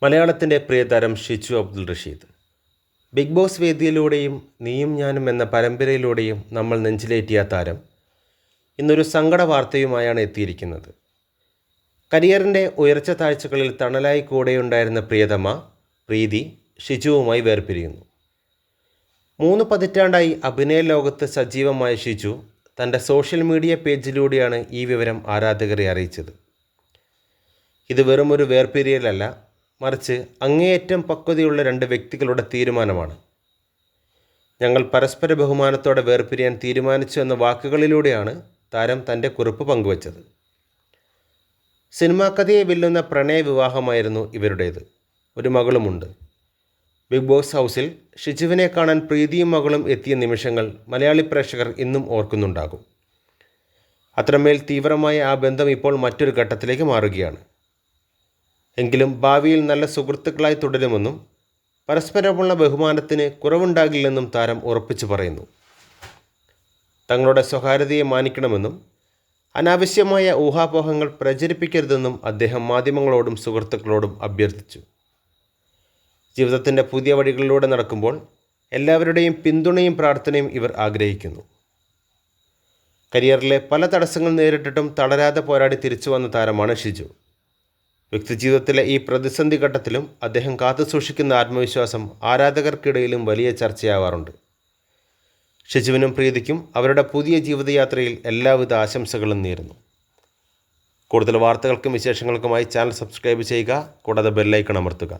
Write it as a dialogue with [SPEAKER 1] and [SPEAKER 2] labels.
[SPEAKER 1] മലയാളത്തിൻ്റെ പ്രിയതാരം Shiju Abdul Rasheed. Big boss വേദിയിലൂടെയും നീയും ഞാനും എന്ന പരമ്പരയിലൂടെയും നമ്മൾ നെഞ്ചിലേറ്റിയ താരം ഇന്നൊരു സങ്കട വാർത്തയുമായാണ് എത്തിയിരിക്കുന്നത്. കരിയറിൻ്റെ ഉയർച്ച താഴ്ചകളിൽ തണലായി കൂടെയുണ്ടായിരുന്ന പ്രിയതമ പ്രീതി ഷിജുവുമായി വേർപിരിയുന്നു. 3 പതിറ്റാണ്ടായി അഭിനയ ലോകത്ത് സജീവമായ ഷിജു തൻ്റെ സോഷ്യൽ മീഡിയ പേജിലൂടെയാണ് ഈ വിവരം ആരാധകരെ അറിയിച്ചത്. ഇത് വെറുമൊരു വേർപിരിയലല്ല, മറിച്ച് അങ്ങേയറ്റം പക്വതയുള്ള 2 വ്യക്തികളുടെ തീരുമാനമാണ്. ഞങ്ങൾ പരസ്പര ബഹുമാനത്തോടെ വേർപിരിയാൻ തീരുമാനിച്ചു എന്ന വാക്കുകളിലൂടെയാണ് താരം തൻ്റെ കുറിപ്പ് പങ്കുവച്ചത്. സിനിമാ കഥയെ വെല്ലുന്ന പ്രണയ വിവാഹമായിരുന്നു ഇവരുടേത്. ഒരു മകളുമുണ്ട്. ബിഗ് ബോസ് ഹൗസിൽ ഷിജുവിനെ കാണാൻ പ്രീതിയും മകളും എത്തിയ നിമിഷങ്ങൾ മലയാളി പ്രേക്ഷകർ ഇന്നും ഓർക്കുന്നുണ്ടാകും. അത്രമേൽ തീവ്രമായ ആ ബന്ധം ഇപ്പോൾ മറ്റൊരു ഘട്ടത്തിലേക്ക് മാറുകയാണ്. എങ്കിലും ഭാവിയിൽ നല്ല സുഹൃത്തുക്കളായി തുടരുമെന്നും പരസ്പരമുള്ള ബഹുമാനത്തിന് കുറവുണ്ടാകില്ലെന്നും താരം ഉറപ്പിച്ചു പറയുന്നു. തങ്ങളുടെ സ്വകാര്യതയെ മാനിക്കണമെന്നും അനാവശ്യമായ ഊഹാപോഹങ്ങൾ പ്രചരിപ്പിക്കരുതെന്നും അദ്ദേഹം മാധ്യമങ്ങളോടും സുഹൃത്തുക്കളോടും അഭ്യർത്ഥിച്ചു. ജീവിതത്തിൻ്റെ പുതിയ വഴികളിലൂടെ നടക്കുമ്പോൾ എല്ലാവരുടെയും പിന്തുണയും പ്രാർത്ഥനയും ഇവർ ആഗ്രഹിക്കുന്നു. കരിയറിലെ പല തടസ്സങ്ങൾ നേരിട്ടിട്ടും തളരാതെ പോരാടി തിരിച്ചു വന്ന താരമാണ് ഷിജു. വ്യക്തിജീവിതത്തിലെ ഈ പ്രതിസന്ധി ഘട്ടത്തിലും അദ്ദേഹം കാത്തുസൂക്ഷിക്കുന്ന ആത്മവിശ്വാസം ആരാധകർക്കിടയിലും വലിയ ചർച്ചയാവാറുണ്ട്. ഷിജുവിനും പ്രീതിക്കും അവരുടെ പുതിയ ജീവിതയാത്രയിൽ എല്ലാവിധ ആശംസകളും നേരുന്നു. കൂടുതൽ വാർത്തകൾക്കും വിശേഷങ്ങൾക്കുമായി ചാനൽ സബ്സ്ക്രൈബ് ചെയ്യുക, കൂടാതെ ബെല്ലൈക്കൺ അമർത്തുക.